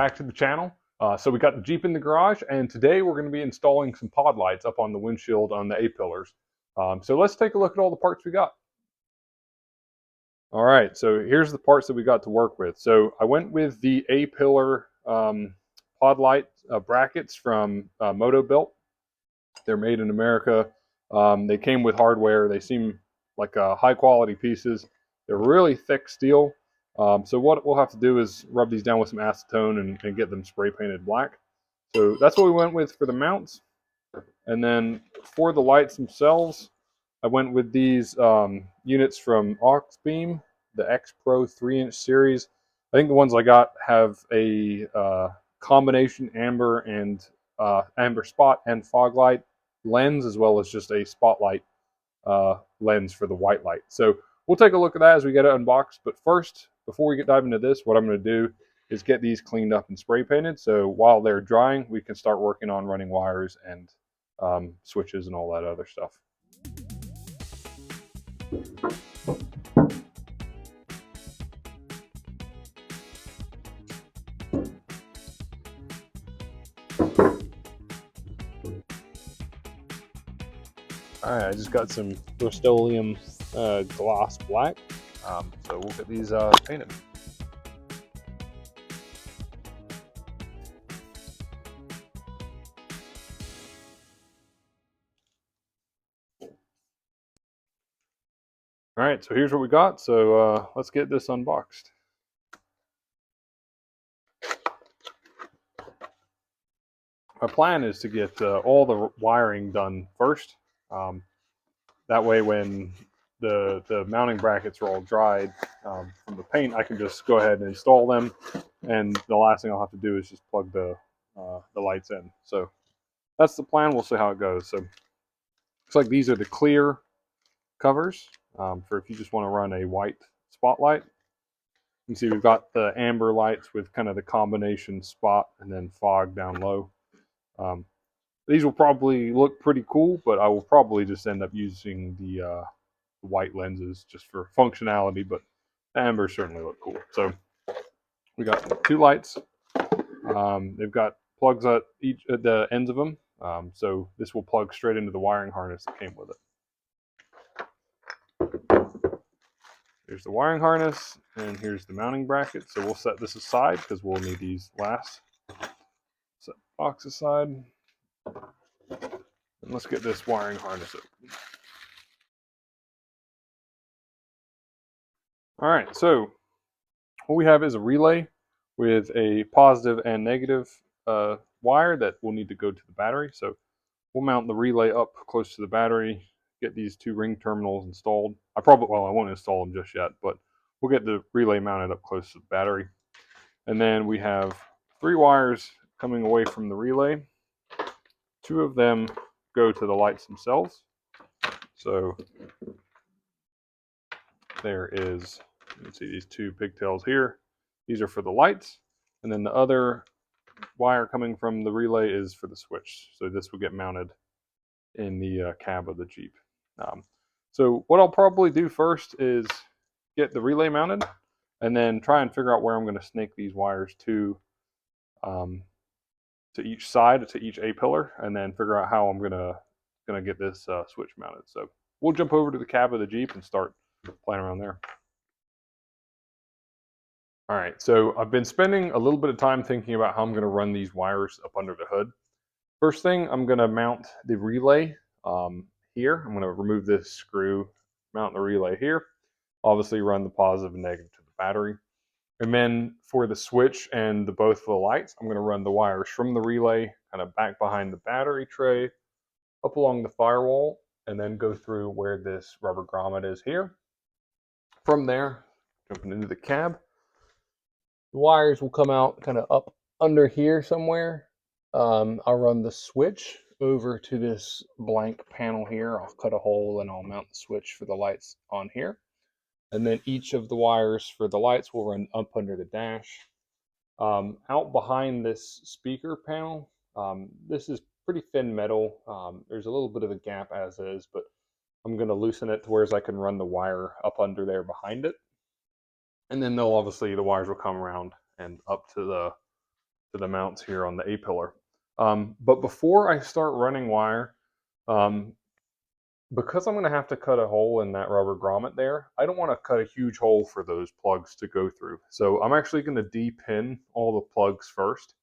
back to the channel. So we got the Jeep in the garage, and today we're going to be installing some pod lights up on the windshield on the A-pillars. So let's take a look at all the parts we got. All right, so here's the parts that we got to work with. So I went with the A-pillar pod light brackets from Motobilt. They're made in America. They came with hardware. They seem like high quality pieces. They're really thick steel. So what we'll have to do is rub these down with some acetone and get them spray painted black. So that's what we went with for the mounts. And then for the lights themselves, I went with these units from Auxbeam, the X Pro 3-inch series. I think the ones I got have a combination amber and amber spot and fog light lens, as well as just a spotlight lens for the white light. So we'll take a look at that as we get it unboxed. But first, before we dive into this, what I'm going to do is get these cleaned up and spray painted. So while they're drying, we can start working on running wires and switches and all that other stuff. All right, I just got some Rust-Oleum gloss black, so we'll get these painted. All right, so here's what we got. So let's get this unboxed. My plan is to get all the wiring done first. That way when the mounting brackets are all dried from the paint, I can just go ahead and install them. And the last thing I'll have to do is just plug the lights in. So that's the plan. We'll see how it goes. So looks like these are the clear covers for if you just want to run a white spotlight. You can see we've got the amber lights with kind of the combination spot and then fog down low. These will probably look pretty cool, but I will probably just end up using the white lenses just for functionality, but the amber certainly look cool. So we got two lights. They've got plugs at the ends of them. So this will plug straight into the wiring harness that came with it. Here's the wiring harness, and here's the mounting bracket. So we'll set this aside because we'll need these last. Set the box aside. And let's get this wiring harness open. All right, so what we have is a relay with a positive and negative wire that will need to go to the battery. So we'll mount the relay up close to the battery, get these two ring terminals installed. I won't install them just yet, but we'll get the relay mounted up close to the battery. And then we have 3 wires coming away from the relay. 2 of them go to the lights themselves. So there is, you can see these 2 pigtails here. These are for the lights. And then the other wire coming from the relay is for the switch. So this will get mounted in the cab of the Jeep. So what I'll probably do first is get the relay mounted and then try and figure out where I'm going to snake these wires to each side, to each A-pillar, and then figure out how I'm gonna get this switch mounted. So we'll jump over to the cab of the Jeep and start playing around there. All right, so I've been spending a little bit of time thinking about how I'm going to run these wires up under the hood. First thing, I'm going to mount the relay here. I'm going to remove this screw, mount the relay here. Obviously run the positive and negative to the battery. And then for the switch and both of the lights, I'm going to run the wires from the relay kind of back behind the battery tray, up along the firewall, and then go through where this rubber grommet is here. From there, jumping into the cab, the wires will come out kind of up under here somewhere. I'll run the switch over to this blank panel here. I'll cut a hole and I'll mount the switch for the lights on here. And then each of the wires for the lights will run up under the dash. Out behind this speaker panel, this is pretty thin metal. There's a little bit of a gap as is, but I'm going to loosen it to where I can run the wire up under there behind it. And then the wires will come around and up to to the mounts here on the A-pillar. But before I start running wire, because I'm going to have to cut a hole in that rubber grommet there, I don't want to cut a huge hole for those plugs to go through. So I'm actually going to de-pin all the plugs first.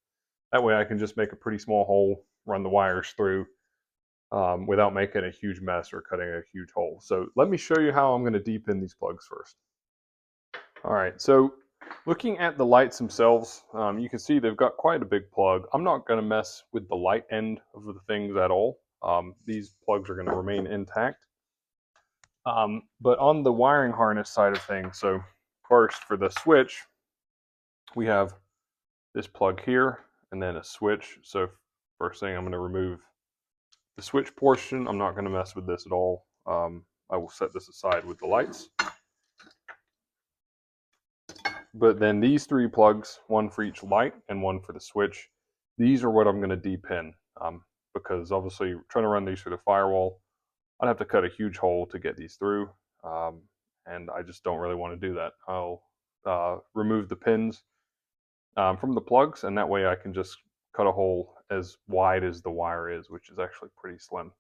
That way I can just make a pretty small hole, run the wires through without making a huge mess or cutting a huge hole. So let me show you how I'm going to de-pin these plugs first. All right, so looking at the lights themselves, you can see they've got quite a big plug. I'm not going to mess with the light end of the things at all. These plugs are going to remain intact. But on the wiring harness side of things, so first for the switch, we have this plug here and then a switch. So first thing, I'm going to remove the switch portion. I'm not going to mess with this at all. I will set this aside with the lights. But then these three plugs, one for each light and one for the switch, these are what I'm going to de-pin. Because obviously trying to run these through the firewall, I'd have to cut a huge hole to get these through, and I just don't really want to do that. I'll remove the pins from the plugs, and that way I can just cut a hole as wide as the wire is, which is actually pretty slim.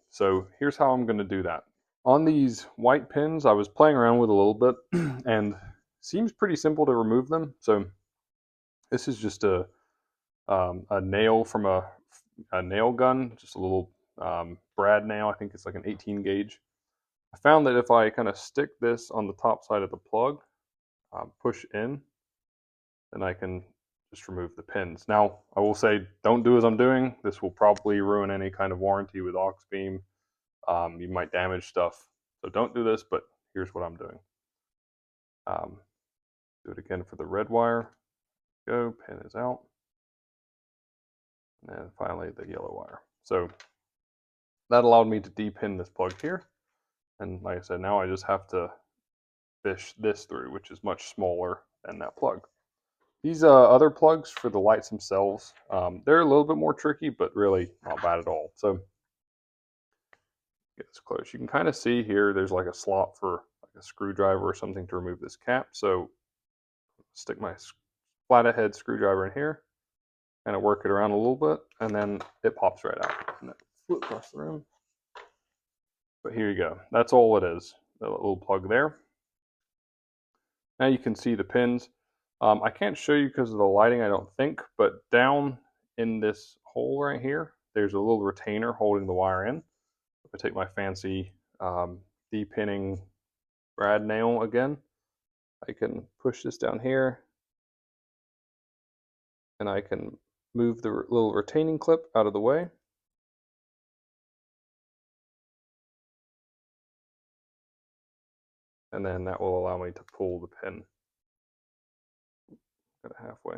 So here's how I'm going to do that. On these white pins, I was playing around with a little bit, and seems pretty simple to remove them. So this is just a nail from a nail gun, just a little brad nail. I think it's like an 18 gauge. I found that if I kind of stick this on the top side of the plug, push in, then I can just remove the pins. Now, I will say, don't do as I'm doing. This will probably ruin any kind of warranty with Auxbeam. You might damage stuff. So don't do this, but here's what I'm doing. Do it again for the red wire. Go, pin is out. And then finally the yellow wire. So that allowed me to de-pin this plug here. And like I said, now I just have to fish this through, which is much smaller than that plug. These other plugs for the lights themselves, they're a little bit more tricky, but really not bad at all. So get this close. You can kind of see here, there's like a slot for like a screwdriver or something to remove this cap. So stick my flathead screwdriver in here, kind of work it around a little bit, and then it pops right out. And then flip across the room. But here you go. That's all it is. The little plug there. Now you can see the pins. I can't show you because of the lighting, I don't think, but down in this hole right here, there's a little retainer holding the wire in. If I take my fancy de-pinning brad nail again, I can push this down here, and I can move the little retaining clip out of the way. And then that will allow me to pull the pin. Got it halfway.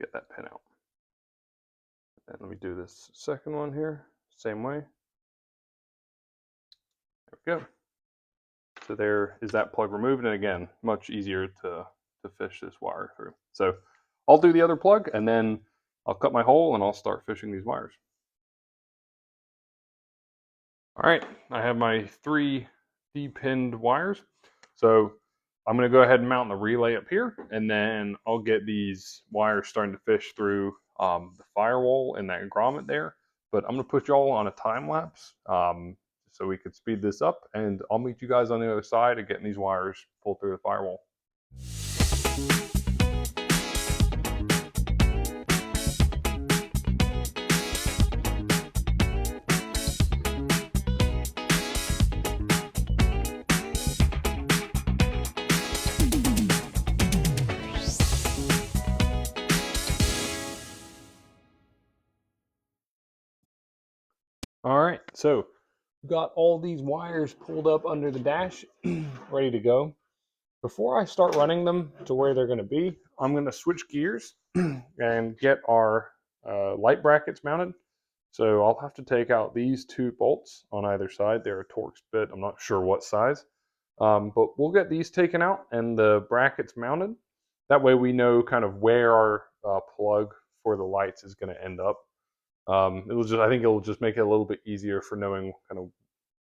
Get that pin out. And let me do this second one here, same way. There we go. So there is that plug removed, and again, much easier to fish this wire through. So I'll do the other plug, and then I'll cut my hole and I'll start fishing these wires. All right, I have my 3 de-pinned wires. So I'm going to go ahead and mount the relay up here, and then I'll get these wires starting to fish through the firewall and that grommet there. But I'm going to put y'all on a time lapse so we could speed this up, and I'll meet you guys on the other side of getting these wires pulled through the firewall. All right, so we've got all these wires pulled up under the dash, ready to go. Before I start running them to where they're going to be, I'm going to switch gears and get our light brackets mounted. So I'll have to take out these 2 bolts on either side. They're a Torx bit. I'm not sure what size. But we'll get these taken out and the brackets mounted. That way we know kind of where our plug for the lights is going to end up. I think it'll just make it a little bit easier for knowing kind of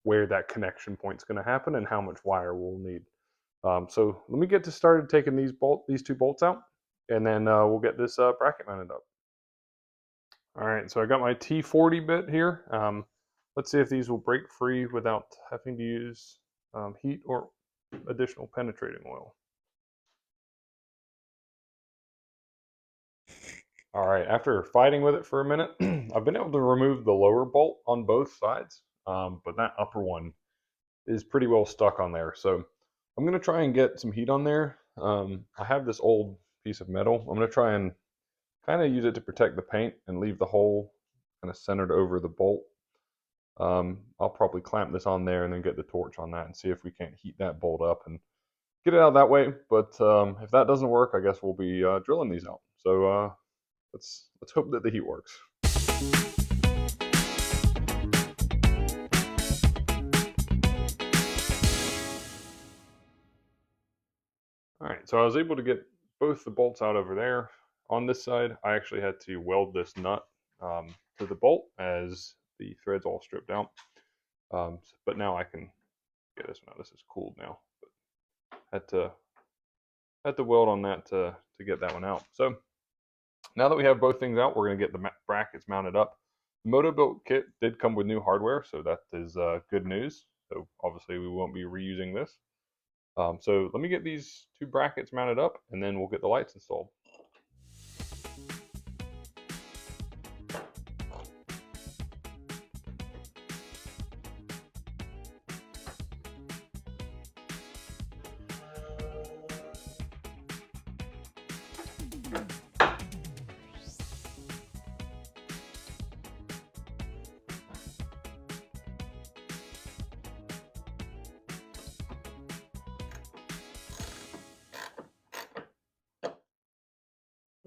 where that connection point's going to happen and how much wire we'll need. So let me get to started taking these two bolts out, and then we'll get this bracket mounted up. All right, so I got my T40 bit here. Let's see if these will break free without having to use heat or additional penetrating oil. All right, after fighting with it for a minute, I've been able to remove the lower bolt on both sides, but that upper one is pretty well stuck on there. So I'm going to try and get some heat on there. I have this old piece of metal. I'm going to try and kind of use it to protect the paint and leave the hole kind of centered over the bolt. I'll probably clamp this on there and then get the torch on that and see if we can't heat that bolt up and get it out that way. But if that doesn't work, I guess we'll be drilling these out. So let's hope that the heat works. All right, so I was able to get both the bolts out over there. On this side, I actually had to weld this nut to the bolt as the threads all stripped out. But now I can get this one out. This is cooled now. But had to weld on that to get that one out. So now that we have both things out, we're going to get the brackets mounted up. The Motobilt kit did come with new hardware, so that is good news. So obviously we won't be reusing this. So let me get these two brackets mounted up, and then we'll get the lights installed.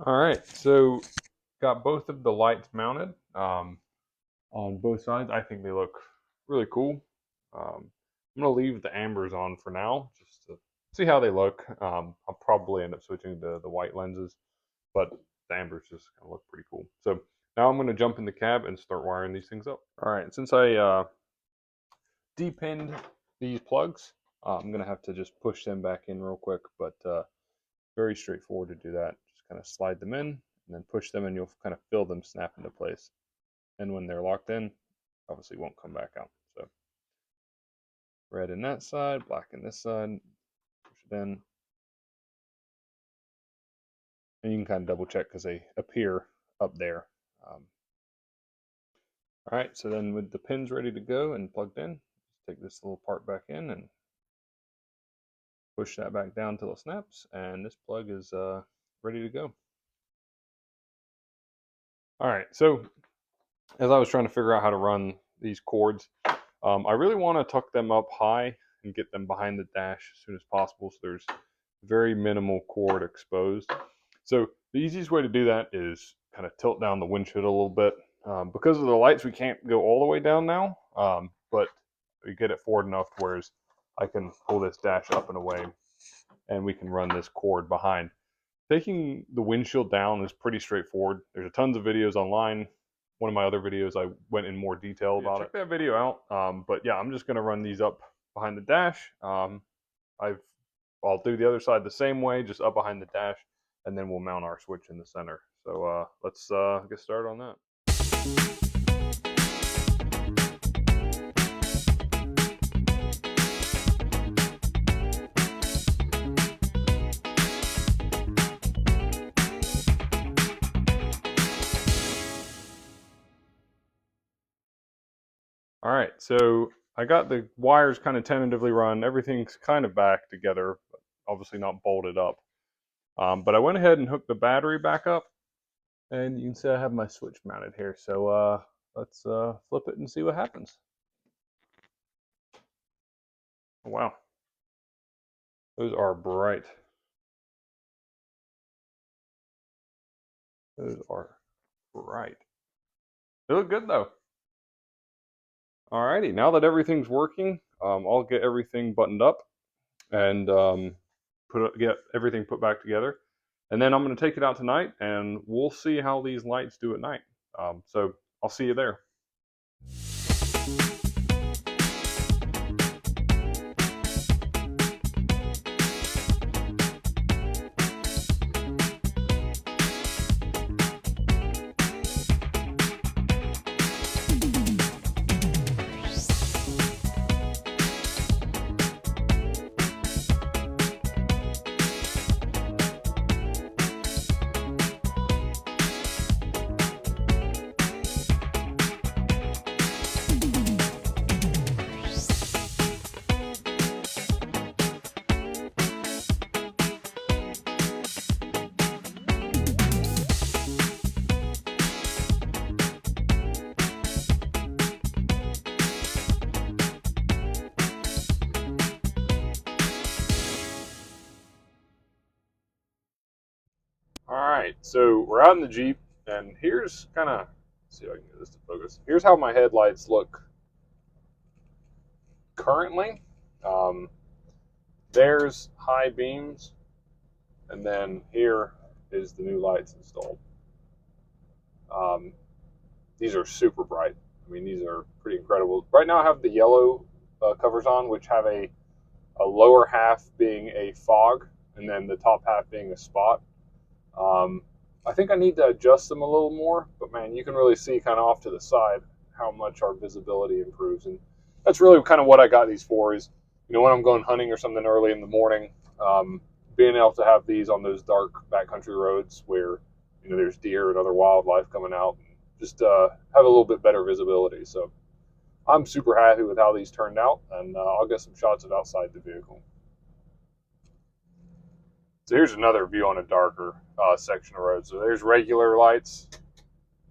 All right, so got both of the lights mounted on both sides. I think they look really cool. I'm gonna leave the ambers on for now, just to see how they look. I'll probably end up switching to the white lenses, but the ambers just gonna look pretty cool. So now I'm gonna jump in the cab and start wiring these things up. All right, since I depinned these plugs, I'm gonna have to just push them back in real quick, but very straightforward to do that. Kind of slide them in and then push them, and you'll kind of feel them snap into place. And when they're locked in, obviously won't come back out. So red in that side, black in this side, push it in. And you can kind of double check because they appear up there. All right, so then with the pins ready to go and plugged in, just take this little part back in and push that back down till it snaps, and this plug is ready to go. All right, so as I was trying to figure out how to run these cords, I really want to tuck them up high and get them behind the dash as soon as possible, so there's very minimal cord exposed. So the easiest way to do that is kind of tilt down the windshield a little bit. Because of the lights, we can't go all the way down now, but we get it forward enough to where I can pull this dash up and away, and we can run this cord behind. Taking the windshield down is pretty straightforward. There's a tons of videos online. One of my other videos, I went in more detail about it. Check that video out. But yeah, I'm just going to run these up behind the dash. I'll do the other side the same way, just up behind the dash, and then we'll mount our switch in the center. So let's get started on that. All right, so I got the wires kind of tentatively run. Everything's kind of back together, but obviously not bolted up. But I went ahead and hooked the battery back up, and you can see I have my switch mounted here. So let's flip it and see what happens. Oh, wow, those are bright. Those are bright. They look good though. Alrighty, now that everything's working, I'll get everything buttoned up and get everything put back together. And then I'm going to take it out tonight, and we'll see how these lights do at night. So I'll see you there. right, so we're out in the Jeep, and here's kind of, see if I can get this to focus. Here's how my headlights look currently. There's high beams, and then here is the new lights installed. These are super bright. I mean, these are pretty incredible. Right now I have the yellow covers on, which have a lower half being a fog, and then the top half being a spot. I think I need to adjust them a little more, but man, you can really see kind of off to the side how much our visibility improves. And that's really kind of what I got these for is, you know, when I'm going hunting or something early in the morning, being able to have these on those dark backcountry roads where, you know, there's deer and other wildlife coming out, and just have a little bit better visibility. So I'm super happy with how these turned out, and I'll get some shots of outside the vehicle. So here's another view on a darker section of road. So there's regular lights,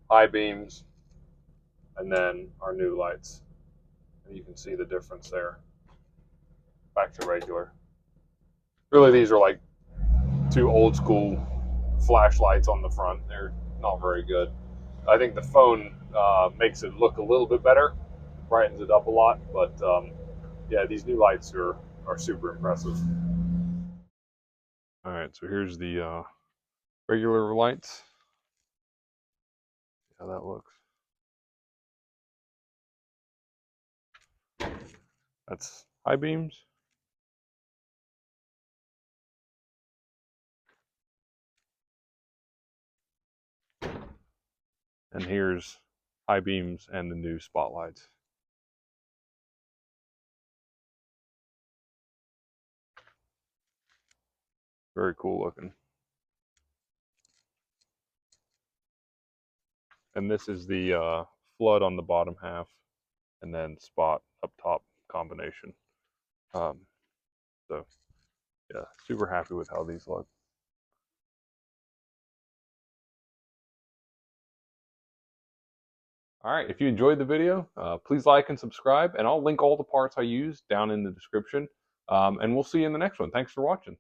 high beams, and then our new lights. And you can see the difference there. Back to regular. Really, these are like two old school flashlights on the front. They're not very good. I think the phone makes it look a little bit better, brightens it up a lot, but yeah, these new lights are super impressive. All right, so here's the regular lights. See how that looks. That's high beams. And here's high beams and the new spotlights. Very cool looking. And this is the flood on the bottom half, and then spot up top combination. So yeah, super happy with how these look. All right, if you enjoyed the video, please like and subscribe, and I'll link all the parts I use down in the description. And we'll see you in the next one. Thanks for watching.